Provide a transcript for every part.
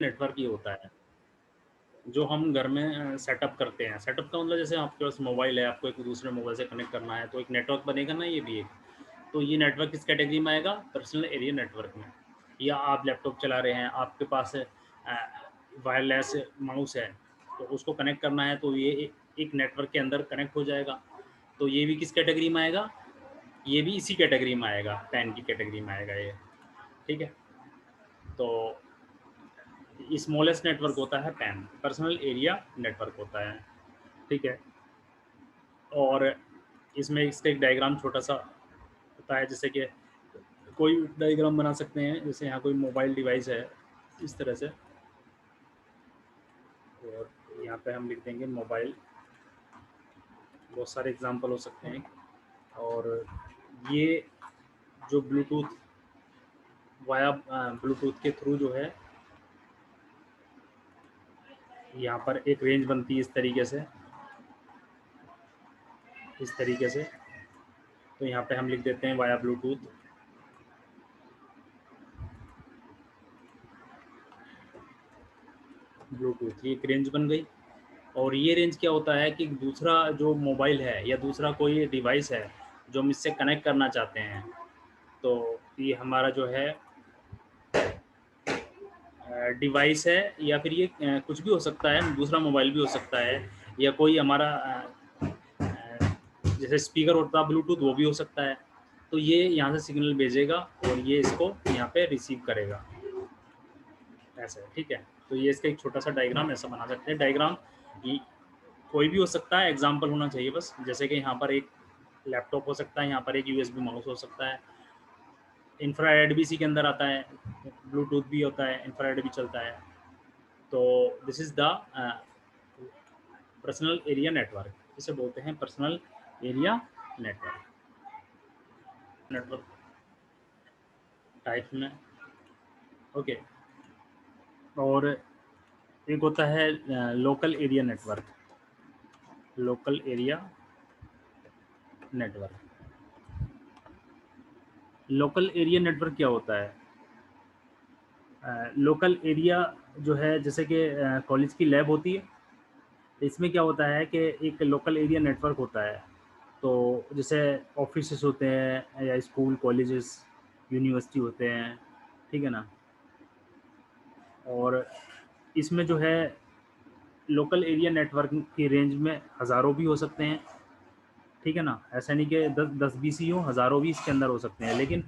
Network ये होता है जो हम घर में सेटअप करते हैं। सेटअप का मतलब जैसे आपके पास मोबाइल है, आपको एक दूसरे मोबाइल से कनेक्ट करना है, तो एक नेटवर्क बनेगा ना, ये भी एक। तो ये नेटवर्क किस कैटेगरी में आएगा? पर्सनल एरिया नेटवर्क में। या आप लैपटॉप चला रहे हैं, आपके पास वायरलेस माउस है, तो उसको कनेक्ट करना है, तो ये एक नेटवर्क के अंदर कनेक्ट हो जाएगा। तो ये भी किस कैटेगरी में आएगा? ये भी इसी कैटेगरी में आएगा, पैन की कैटेगरी में आएगा ये। ठीक है, तो स्मॉलेस्ट नेटवर्क होता है पैन, पर्सनल एरिया नेटवर्क होता है। ठीक है, और इसमें इसका एक डायग्राम छोटा सा होता है, जैसे कि कोई डायग्राम बना सकते हैं, जैसे यहाँ कोई मोबाइल डिवाइस है इस तरह से, और यहाँ पे हम लिख देंगे मोबाइल। बहुत सारे एग्जांपल हो सकते हैं। और ये जो ब्लूटूथ वाया ब्लूटूथ के थ्रू जो है, यहाँ पर एक रेंज बनती है इस तरीके से, इस तरीके से। तो यहाँ पे हम लिख देते हैं वाया ब्लूटूथ। ब्लूटूथ ये एक रेंज बन गई। और ये रेंज क्या होता है कि दूसरा जो मोबाइल है या दूसरा कोई डिवाइस है जो हम इससे कनेक्ट करना चाहते हैं, तो ये हमारा जो है डिवाइस है, या फिर ये कुछ भी हो सकता है, दूसरा मोबाइल भी हो सकता है, या कोई हमारा जैसे स्पीकर होता है ब्लूटूथ, वो भी हो सकता है। तो ये यहाँ से सिग्नल भेजेगा और ये इसको यहाँ पे रिसीव करेगा, ऐसा है। ठीक है, तो ये इसका एक छोटा सा डायग्राम ऐसा बना सकते हैं। डायग्राम कोई भी हो सकता है, एग्जाम्पल होना चाहिए बस। जैसे कि यहाँ पर एक लैपटॉप हो सकता है, यहाँ पर एक यूएसबी माउस हो सकता है, इंफ्रारेड भी इसी के अंदर आता है, ब्लूटूथ भी होता है, इंफ्रारेड भी चलता है। तो this is the personal area network, इसे बोलते हैं personal area network. Network type में, ओके। और एक होता है local area network. Local area network, local area network क्या होता है? लोकल एरिया जो है, जैसे कि कॉलेज की लैब होती है, तो इसमें क्या होता है कि एक लोकल एरिया नेटवर्क होता है। तो जैसे ऑफिसेस होते हैं, या स्कूल कॉलेजेस यूनिवर्सिटी होते हैं, ठीक है ना। और इसमें जो है लोकल एरिया नेटवर्क की रेंज में हज़ारों भी हो सकते हैं, ठीक है ना। ऐसा नहीं कि 10-20 ही हो, हज़ारों भी इसके अंदर हो सकते हैं। लेकिन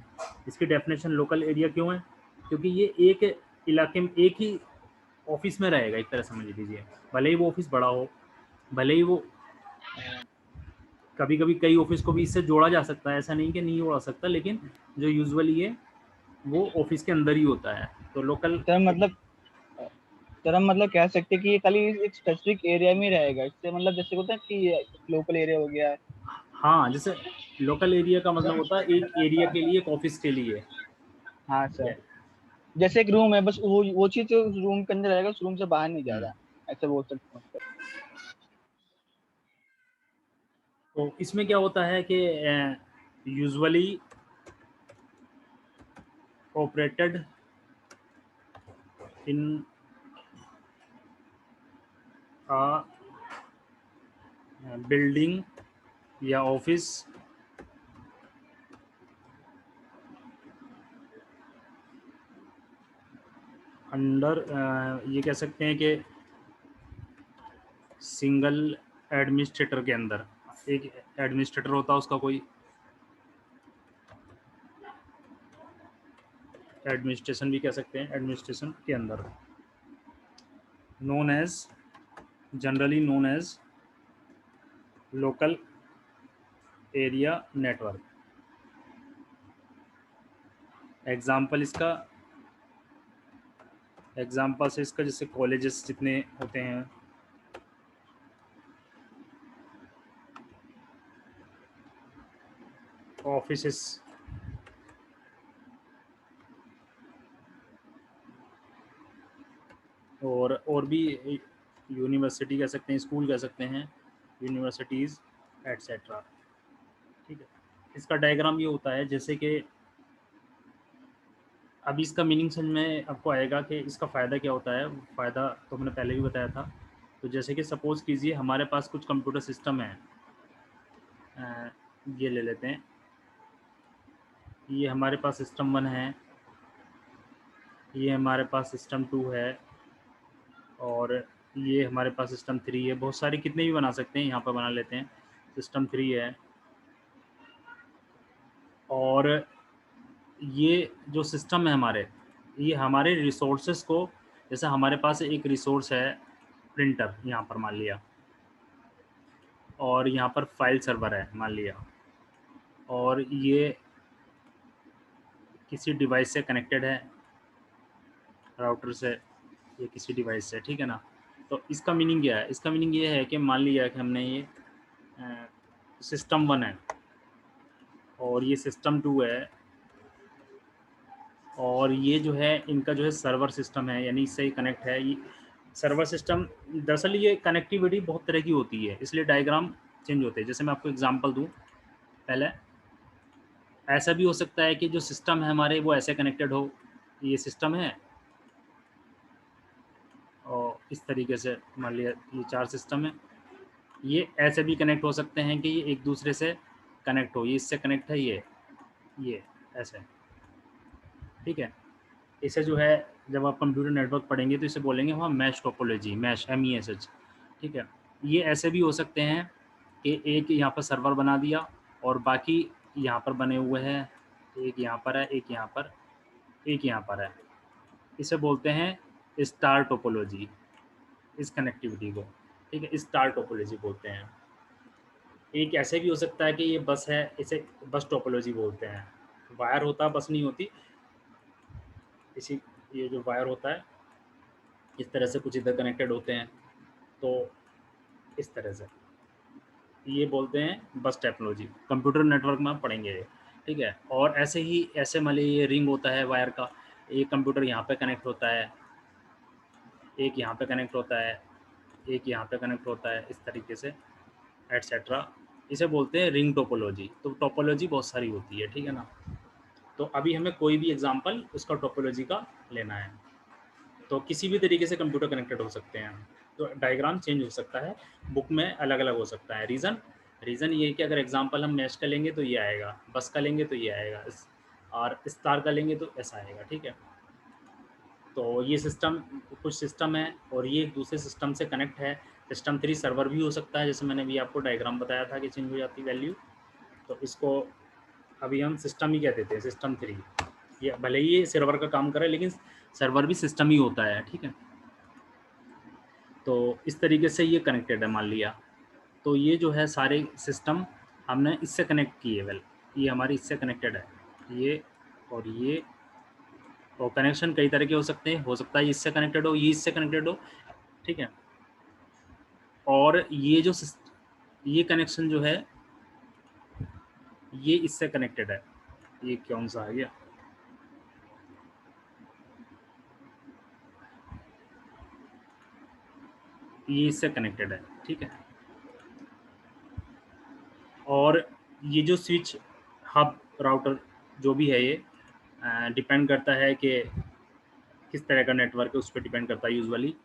इसकी डेफिनेशन लोकल एरिया क्यों है? क्योंकि ये एक इलाके में एक ही ऑफिस में रहेगा, एक तरह समझ लीजिए। भले ही वो ऑफिस बड़ा हो, भले ही वो कभी कभी कई ऑफिस को भी इससे जोड़ा जा सकता है, ऐसा नहीं कि नहीं जोड़ा सकता, लेकिन जो यूजुअली है वो ऑफिस के अंदर ही होता है। तो लोकल, सर मतलब सर हम मतलब कह सकते हैं कि ये खाली एक स्पेसिफिक एरिया में ही रहेगा। इससे मतलब जैसे होता है कि लोकल एरिया हो गया। हाँ, जैसे लोकल एरिया का मतलब होता है एक एरिया के लिए, एक ऑफिस के लिए। हाँ ठीक सर, है। जैसे एक रूम है, बस वो चीज जो उस रूम के अंदर रहेगा, उस रूम से बाहर नहीं जाएगा, ऐसे बोल सकते हैं सर। तो इसमें क्या होता है कि यूजुअली ऑपरेटेड इन बिल्डिंग या ऑफिस अंडर, ये कह सकते हैं कि सिंगल एडमिनिस्ट्रेटर के अंदर। एक एडमिनिस्ट्रेटर होता है उसका कोई, एडमिनिस्ट्रेशन भी कह सकते हैं, एडमिनिस्ट्रेशन के अंदर, known as, generally known as local area network. Example इसका, एग्जाम्पल से इसका, जैसे कॉलेजेस जितने होते हैं, ऑफिसेस, और भी यूनिवर्सिटी कह सकते हैं, स्कूल कह सकते हैं, यूनिवर्सिटीज़ एट्सेट्रा। ठीक है, इसका डायग्राम ये होता है जैसे कि अभी इसका मीनिंग समझ में आपको आएगा कि इसका फ़ायदा क्या होता है। फ़ायदा तो मैंने पहले भी बताया था। तो जैसे कि सपोज़ कीजिए हमारे पास कुछ कंप्यूटर सिस्टम है, ये ले लेते हैं, ये हमारे पास सिस्टम 1 है, ये हमारे पास सिस्टम 2 है, और ये हमारे पास सिस्टम 3 है। बहुत सारे कितने भी बना सकते हैं, यहाँ पर बना लेते हैं। सिस्टम 3 है, और ये जो सिस्टम है हमारे, ये हमारे रिसोर्सेज को, जैसे हमारे पास एक रिसोर्स है प्रिंटर, यहाँ पर मान लिया, और यहाँ पर फाइल सर्वर है मान लिया, और ये किसी डिवाइस से कनेक्टेड है, राउटर से, ये किसी डिवाइस से, ठीक है ना। तो इसका मीनिंग क्या है? इसका मीनिंग ये है कि मान लिया कि हमने ये सिस्टम 1 है, और ये सिस्टम 2 है, और ये जो है इनका जो है सर्वर सिस्टम है, यानी इससे ही कनेक्ट है। ये सर्वर सिस्टम, दरअसल ये कनेक्टिविटी बहुत तरह की होती है, इसलिए डायग्राम चेंज होते हैं। जैसे मैं आपको एग्जांपल दूं, पहले ऐसा भी हो सकता है कि जो सिस्टम है हमारे वो ऐसे कनेक्टेड हो, ये सिस्टम है, और इस तरीके से मान लिया ये 4 सिस्टम है, ये ऐसे भी कनेक्ट हो सकते हैं कि ये एक दूसरे से कनेक्ट हो, ये इससे कनेक्ट है, ये ऐसे, ठीक है। इसे जो है जब आप कंप्यूटर नेटवर्क पढ़ेंगे तो इसे बोलेंगे वहाँ मैश टोपोलॉजी, मैश MESH, ठीक है। ये ऐसे भी हो सकते हैं कि एक यहाँ पर सर्वर बना दिया और बाकी यहाँ पर बने हुए हैं, एक यहाँ पर है, एक यहाँ पर, एक यहाँ पर है। इसे बोलते हैं स्टार टोपोलॉजी, इस कनेक्टिविटी को, ठीक है, स्टार टोपोलॉजी बोलते हैं। एक ऐसे भी हो सकता है कि ये बस है, इसे बस टोपोलॉजी बोलते हैं। वायर होता है, बस नहीं होती। इसी, ये जो वायर होता है इस तरह से कुछ इधर कनेक्टेड होते हैं, तो इस तरह से ये बोलते हैं बस टेक्नोलॉजी। कंप्यूटर नेटवर्क में आप पढ़ेंगे ये, ठीक है। और ऐसे ही, ऐसे मान लीजिए ये रिंग होता है वायर का, एक कंप्यूटर यहाँ पे कनेक्ट होता है, एक यहाँ पे कनेक्ट होता है, एक यहाँ पे कनेक्ट होता है, इस तरीके से एटसेट्रा। इसे बोलते हैं रिंग टोपोलॉजी। तो टोपोलॉजी बहुत सारी होती है, ठीक है ना। तो अभी हमें कोई भी एग्जांपल उसका टोपोलॉजी का लेना है, तो किसी भी तरीके से कंप्यूटर कनेक्टेड हो सकते हैं, तो डायग्राम चेंज हो सकता है, बुक में अलग अलग हो सकता है। रीज़न ये है कि अगर एग्जांपल हम मैश का लेंगे तो ये आएगा, बस का लेंगे तो ये आएगा, और स्टार का लेंगे तो ऐसा आएगा, ठीक है। तो ये सिस्टम, कुछ सिस्टम है और ये एक दूसरे सिस्टम से कनेक्ट है। सिस्टम 3 सर्वर भी हो सकता है, जैसे मैंने अभी आपको डायग्राम बताया था कि चेंज हो जाती वैल्यू। तो इसको अभी हम सिस्टम ही कह देते हैं, सिस्टम 3। ये भले ही ये सर्वर का काम करे, लेकिन सर्वर भी सिस्टम ही होता है, ठीक है। तो इस तरीके से ये कनेक्टेड है मान लिया। तो ये जो है सारे सिस्टम हमने इससे कनेक्ट किए, वेल ये हमारी इससे कनेक्टेड है, ये और ये। और कनेक्शन कई तरह के हो सकते हैं, हो सकता है इससे कनेक्टेड हो, ये इससे कनेक्टेड हो, ठीक है। और ये जो ये कनेक्शन जो है ये इससे कनेक्टेड है, ये कौन सा आ गया, ये इससे कनेक्टेड है, ठीक है। और ये जो स्विच, हब, राउटर जो भी है, ये डिपेंड करता है कि किस तरह का नेटवर्क है, उस पर डिपेंड करता है यूजुअली।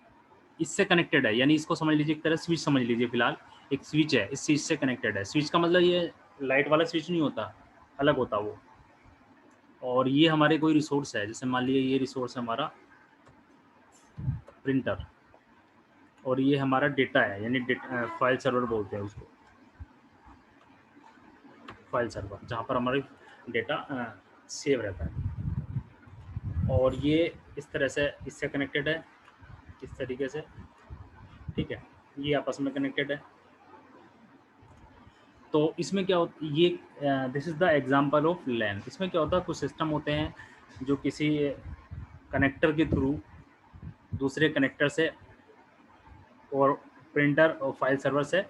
इससे कनेक्टेड है, यानी इसको समझ लीजिए एक तरह स्विच समझ लीजिए फिलहाल। एक स्विच है, इस स्विच से कनेक्टेड है। स्विच का मतलब ये लाइट वाला स्विच नहीं होता, अलग होता वो। और ये हमारे कोई रिसोर्स है, जैसे मान लीजिए ये रिसोर्स है हमारा प्रिंटर, और ये हमारा डेटा है, यानी फाइल सर्वर बोलते हैं उसको, फाइल सर्वर, जहाँ पर हमारी डेटा सेव रहता है। और ये इस तरह से इससे कनेक्टेड है, इस तरीके से, ठीक है। ये आपस में कनेक्टेड है। तो इसमें क्या होता, ये this is the example of Latin. इसमें क्या होता है, कुछ सिस्टम होते हैं जो किसी कनेक्टर के थ्रू दूसरे कनेक्टर से और प्रिंटर और फाइल सर्वर से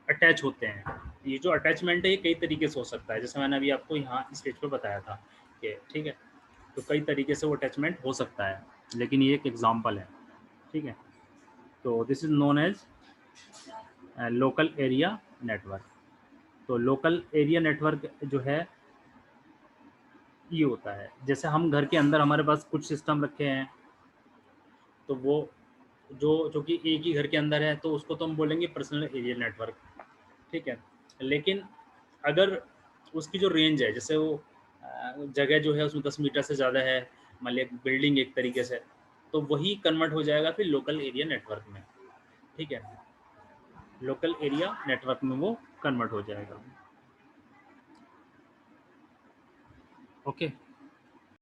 अटैच होते हैं। ये जो अटैचमेंट है ये कई तरीके से हो सकता है, जैसे मैंने अभी आपको यहाँ स्टेज पर बताया था कि, ठीक है। तो कई तरीके से वो अटैचमेंट हो सकता है, लेकिन ये एक एग्जांपल है, ठीक है। तो this is known as local area network. तो लोकल एरिया नेटवर्क जो है ये होता है। जैसे हम घर के अंदर हमारे पास कुछ सिस्टम रखे हैं, तो वो जो कि एक ही घर के अंदर है, तो उसको तो हम बोलेंगे पर्सनल एरिया नेटवर्क, ठीक है। लेकिन अगर उसकी जो रेंज है, जैसे वो जगह जो है उसमें 10 मीटर से ज़्यादा है, मान लिया बिल्डिंग एक तरीके से, तो वही कन्वर्ट हो जाएगा फिर लोकल एरिया नेटवर्क में, ठीक है। लोकल एरिया नेटवर्क में वो कन्वर्ट हो जाएगा। ओके।